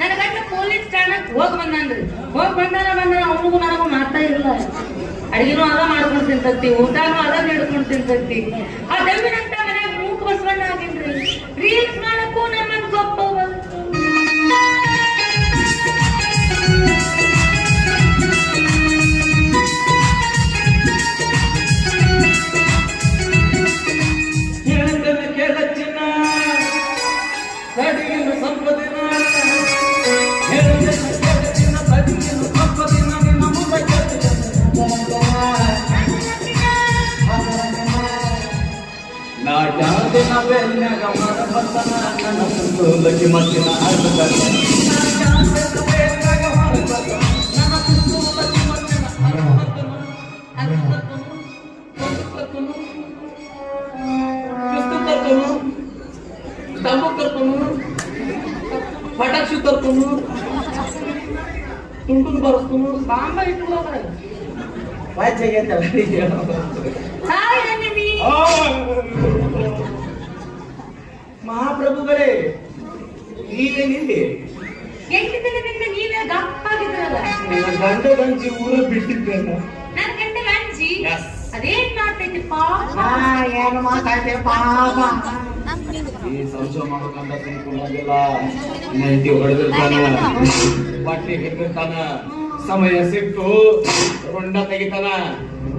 ನನ್ನ ಗಂಡ ಪೊಲೀಸ್ ಠಾಣಕ್ಕೆ ಹೋಗಿ ಬಂದಾನ್ರಿ. ಬಂದಾನ ಅವನಿಗೂ ನನಗೂ ಮಾತಾ ಇಲ್ಲ. ಅಡಿಗೆನೂ ಅದ ಮಾಡ್ಕೊಂಡು ತಿಂತತಿ, ಊಟನೂ ಅದ ಹಿಡ್ಕೊಂಡು ತಿಂತತಿ. ಆ ದಮ್ಮಿನಂತ ಮನ್ಯಾಗ ಮೂಕ ಬಸವಣ್ಣ ಆಗಿನ್ರಿ. ರೀಲ್ಸ್ ಮಾಡಕ್ಕೂ ನಮ್ಮನ್ ಗೊಪ್ಪವ. ಪಟಾಕ್ಷಿ ತರ್ಕೊಂಡು ತುಂಡು ಬರ್ಸ್ಕೊಂಡು ಸಾಂಬ ಇಟ್ಕೊಳ್ಳೋದ್ರೆ ಮಹಾಪ್ರಭುಗಳೇ ನೀವೇನಿದೆ? 8 ದಿನದಿಂದ ನೀವೇ ಗಪ್ಪಾಗಿದ್ರಲ್ಲ. ಗಂಡ ಗಂಜಿ ಊರ ಬಿಟ್ಟಿದ್ದೇನ? ನನ್ನ ಗಂಡ ಗಂಜಿ ಅದೇನ್ ಮಾಡ್ತೈತಿ ಪಾಪ. ಏನು ಮಾತಾಡ್ತೇವೆ ಪಾಪ. ಈ ಸಂಶಯ ಮಾಡ್ಬೇಕಂತ ತಿಳ್ಕೊಳ್ಳೋದಿಲ್ಲ. ನೈಟಿ ಹೊಡೆದಿರ್ತಾನ, ಬಟ್ಟೆ ಹಿಡ್ದಿರ್ತಾನ, ಸಮಯ ಸಿಟ್ಟು ರುಂಡ ತೆಗಿತಾನ,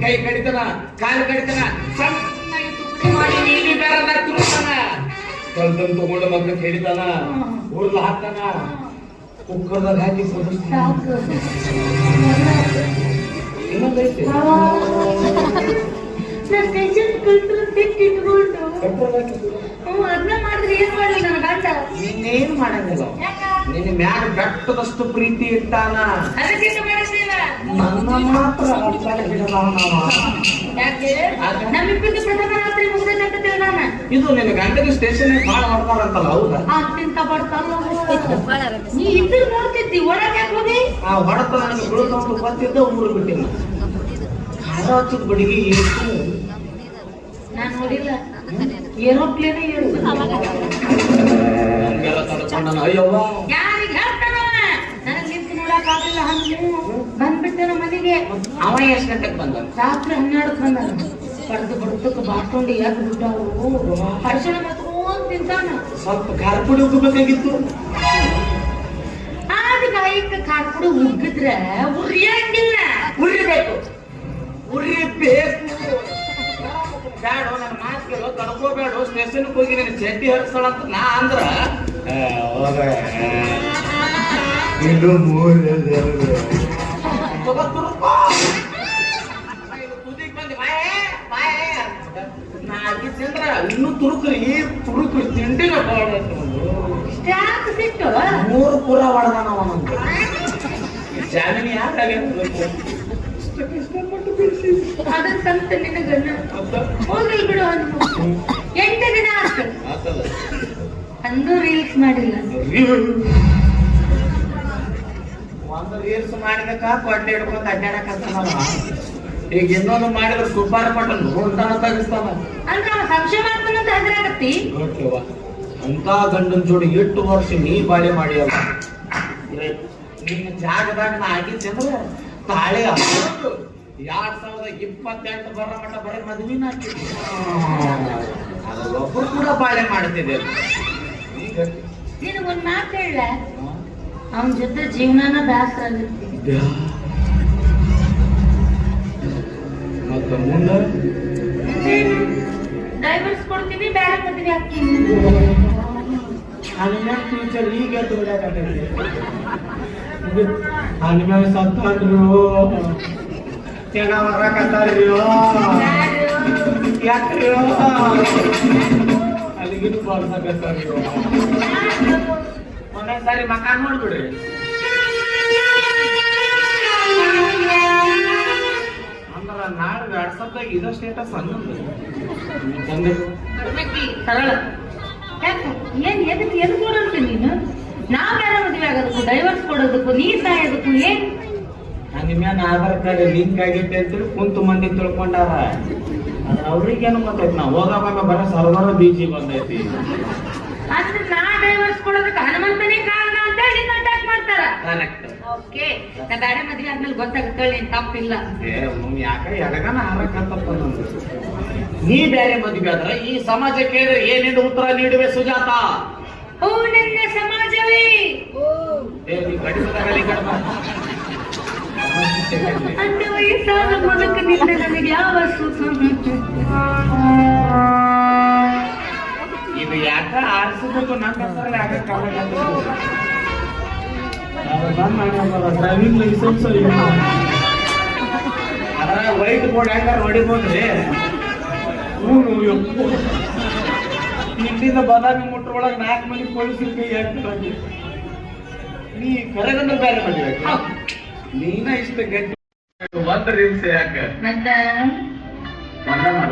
ಕೈ ಕಡಿತಾನ, ಕಾಲು ಕಡಿತಾನ, ಸಣ್ಣ ತುಪ್ಪಿ ಮಾಡಿ ನೀಲಿ ಬೇರೆ ತುರುತ್ತಾನ, ಕಲ್ತನ್ ತಗೊಂಡು ಮಗ್ಳಕ್ಕೆ ಹಿಡಿತಾನ, ಉರ್ಲ ಹಾಕ್ತಾನ, ಕುಕ್ಕರ್ದಾಗ ಹಾಕಿ ಇನ್ನೊಂದೈತಿ ಅದನ್ನ ಮಾಡಿದ್ರೆ ಏನ್ ಮಾಡ್ಲಿ ನನ್ನ ಗಂಡ? ನಿನ್ನೇನು ಮಾಡಂಗಿಲ್ಲ. ನಿನ್ನ ಮ್ಯಾಗ ಬೆಟ್ಟದಷ್ಟು ಪ್ರೀತಿ ಇಟ್ಟಾನ. ನನ್ನ ಮಾತ್ರ ನಮ್ಮಿಬ್ಬರಿಗೆ ಪ್ರಥಮ ರಾತ್ರಿ ಮುಗಿದೈತೆ ನಾನು. ಇದು ನಿನ್ನ ಗಂಡನ ಸ್ಟೇಷನ್ ಬಾಳ ಮಾಡ್ತಾರಂತಲ್ಲ, ಹೌದಾ? ಅಂತಿಂತ ಬರ್ತಾರ. ನೀ ಇದ್ರು ನೋಡ್ತಿದ್ದಿ, ಒಳಗೆ ಯಾಕೆ ಹೋಗಿ? ಆ ಹೊಡೆತ ನನಗೆ ಬೀಳ್ಕೊಂಡು ಬಂದಿದ್ದ ಊರು ಬಿಟ್ಟಿಲ್ಲ. ಖಾರ ಹಚ್ಚದ ಬಡಿಗೆ ಎಷ್ಟು ನಾನು ನೋಡಿಲ್ಲ. ಏರೋಪ್ಲೇನ್ ಅಯ್ಯವ್ವ ಯಾರಿಗೆ ಹೇಳ್ತಾನ? ನನಗೆ ನಿಂತು ನೋಡಕ್ ಆಗಿಲ್ಲ. ಹಂಗೆ ಬಂದ್ಬಿಟ್ಟೇನ ಮನೆಗೆ. ಅವ ಎಷ್ಟು ಗಂಟೆಗೆ ಬಂದ? ರಾತ್ರಿ 12ಕ್ಕೆ ಬಂದ. ಕಡ್ದು ಬಡ್ತಕ್ಕೆ ಬಾಟ್ಕೊಂಡು ಎದ್ದು ಬಿಟ್ಟವು. ಅರ್ಶನ ಮತ್ಕೊಂಡ್ ತಿಂತಾನ. ಸ್ವಲ್ಪ ಖಾರ ಪುಡಿ ಉಗ್ಗಬೇಕಾಗಿತ್ತು. ಆದ ಗಾಯಕ್ಕೆ ಖಾರ ಪುಡಿ ಉಗ್ಗಿದ್ರೆ ಉರಿಯಂಗಿಲ್ಲ. ಉರಿಬೇಕು, ಉರಿಬೇಕು. ಬ್ಯಾಡ, ನನ್ನ ಮಾತಿಗೆಲ್ಲ ಕಡ್ಕೋಬೇಡ. ಸ್ಟೇಷನ್ಗೆ ಹೋಗಿ ನೀನು ಚಡ್ಡಿ ಹರಿಸೋಣ ಅಂತ ನಾ ಅಂದ್ರ ತುದಿಗೆ ಬಂದಿ ನಾ ಆಗಿದ್ದಂದ್ರ ಇನ್ನೂ ತುರುಕ್ರಿ ತಿಂಡಿನ ಸಿಟ್ಟು 3 ಪುರ ಹೊಡೆದಾನ ಅವನಂತ. ಜಾಮೀನು ಯಾಕಾಗ ಅದಕ್ಕಂತ ನಿನಗಣ್ಣ ಹೋಗ್ಲಿ ಬಿಡು. 8 ದಿನ ಆಗ್ತದೆ ಅಂದು ರೀಲ್ಸ್ ಮಾಡಿಲ್ಲ. ಒಂದು ರೀಲ್ಸ್ ಮಾಡಿದಕ್ಕ ಕೊಟ್ಟೆ ಹಿಡ್ಕೊಂಡು ಅಡ್ಡಾಡಕಂತಾನ. ಈಗ ಇನ್ನೊಂದು ಮಾಡಿದ್ರೆ ಸುಬ್ಬಾರ ಪಟ್ಟನ್ ಹೊಂಟಾನ ತಗಿಸ್ತಾನ. ಅಂದ್ರೆ ಅವ ಸಂಶಯ ಮಾಡ್ತಾನಂತ ಹೆದರಾಗತ್ತಿ. ಅಂತ ಗಂಡನ ಜೋಡಿ 8 ವರ್ಷ ನೀ ಬಾಳೆ ಮಾಡಿ ಅಲ್ಲ. ನಿನ್ನ ಜಾಗದಾಗ ನಾ ಆಗಿದ್ದೆ ತಾಳೆ 2028 ಬರೋ ಮಟ್ಟ ಬರೀ ಮದುವಿನ ಹಾಕಿದ್ವಿ. ಒಬ್ಬರು ಕೂಡ ಬಾಳೆ ಮಾಡ್ತಿದ್ದೆ. ನಿನಗೊಂದು ಮಾತು ಹೇಳ, ಅವನ ಜೊತೆ ಜೀವನಾನ ಬೇಸರ ಆಗುತ್ತೆ. ಮತ್ತೆ ಮುಂದೆ ಡೈವರ್ಸ್ ಕೊಡ್ತೀನಿ, ಬೇರೆ ಮದುವೆ ಹಾಕ್ತೀನಿ. ಫ್ಯೂಚರ್ ಈಗ ಅನಿಮ್ಯಾಗ ಸತ್ತಂದ್ರು ಜನ ಬರಕತ್ತಾರ್ರಿಯೋ ಯಾಕ್ರಿಯೋ ಅಲ್ಲಿಗಿನ ಬರ್ಸಕತ್ತಾರ್ರಿಯೋ. ಒಂದೊಂದ್ ಸಾರಿ ಮಕ್ಕ ನೋಡ್ಬಿಡ್ರಿ. ಅಂದ್ರ ನಾಳೆ ವಾಟ್ಸಪ್ದಾಗ ಇದೋ ಸ್ಟೇಟಸ್ ಅನ್ನೋದು ಸರಳ. ಏನ್ ಎದಕ್ಕೆ ಕೊಡಂತ ನೀನು? ನಾವ್ ಬೇರೆ ಮದುವೆ ಆಗೋದಕ್ಕೂ ಡೈವರ್ಸ್ ಕೊಡೋದಕ್ಕೂ ನೀ ಸಾಯೋದಕ್ಕೂ ಏನ್? ನಿಮ್ಯಾನ ಆಧಾರ್ ಕಾರ್ಡ್ ಲಿಂಕ್ ಆಗೈತೆ ಅಂತೇಳಿ ಕುಂತು ಮಂದಿ ತಿಳ್ಕೊಂಡಾರ. ಅವ್ರಿಗೇನು ಗೊತ್ತೈತಿ, ನಾವು ಹೋದಾಗ ಬರೋ ಸರ್ವರ್ ಬೀಚಿ ಬಂದೈತಿ. ಅಂದ್ರೆ ನಾ ಡೈವರ್ಸ್ ಕೊಡೋದಕ್ಕೆ ಹನುಮಂತನೇ ಕಾರಣ ಅಂತ ಹೇಳಿ ಕರೆಕ್ಟ್. ಓಕೆ ನಾ ಬ್ಯಾರೆ ಮದ್ವೆ ಆದ್ಮೇಲೆ ಗೊತ್ತಾಗುತ್ತೇಳಿ ನೀನ್ ತಪ್ಪಿಲ್ಲ. ಯಾಕ ಎಡಗನ ಹಾರಕತ್ತಪ್ಪ ನಂದು. ನೀ ಬೇರೆ ಮದುವೆ ಆದ್ರೆ ಈ ಸಮಾಜ ಕೇಳಿದ್ರೆ ಏನೇನು ಉತ್ತರ ನೀಡುವೆ ಸುಜಾತ? ಓ ನನ್ನ ಸಮಾಜವೇ, ನೀ ಗಡಿಸದಾಗಲಿ ಈ ಕಡೆ ಬಾ. ಅಂದ ವಯಸ್ಸಾದ ಮುದುಕನಿಂದ ನನಗೆ ಯಾವ ಸುಖ? ಇದು ಯಾಕ ಆರಿಸಬೇಕು ನನ್ನ ಹೆಸರಲ್ಲಿ ಡ್ರೈವಿಂಗ್ ಲೈಸೆನ್ಸ್ ಅದ್ರ ವೈಟ್ ಬೋರ್ಡ್ ಹೆಂಗಾರ ಹೊಡಿಬೋದ್ರಿ. ಇಲ್ಲಿಂದ ಬಾದಾಮಿ ಮುಟ್ರ ಒಳಗೆ 4 ಮಂದಿ ಪೊಲೀಸರು ಕೈ ಹಾಕ್ತಾರೆ. ನೀ ಕರೆಗಂದ್ರೆ ಬೇರೆ ಮದುವೆ ನೀನ ಇಷ್ಟ ಗಟ್ಟಿ ಬಂದ ರೀಲ್ಸ್ ಯಾಕ ಮತ್ತ ಮಾಡ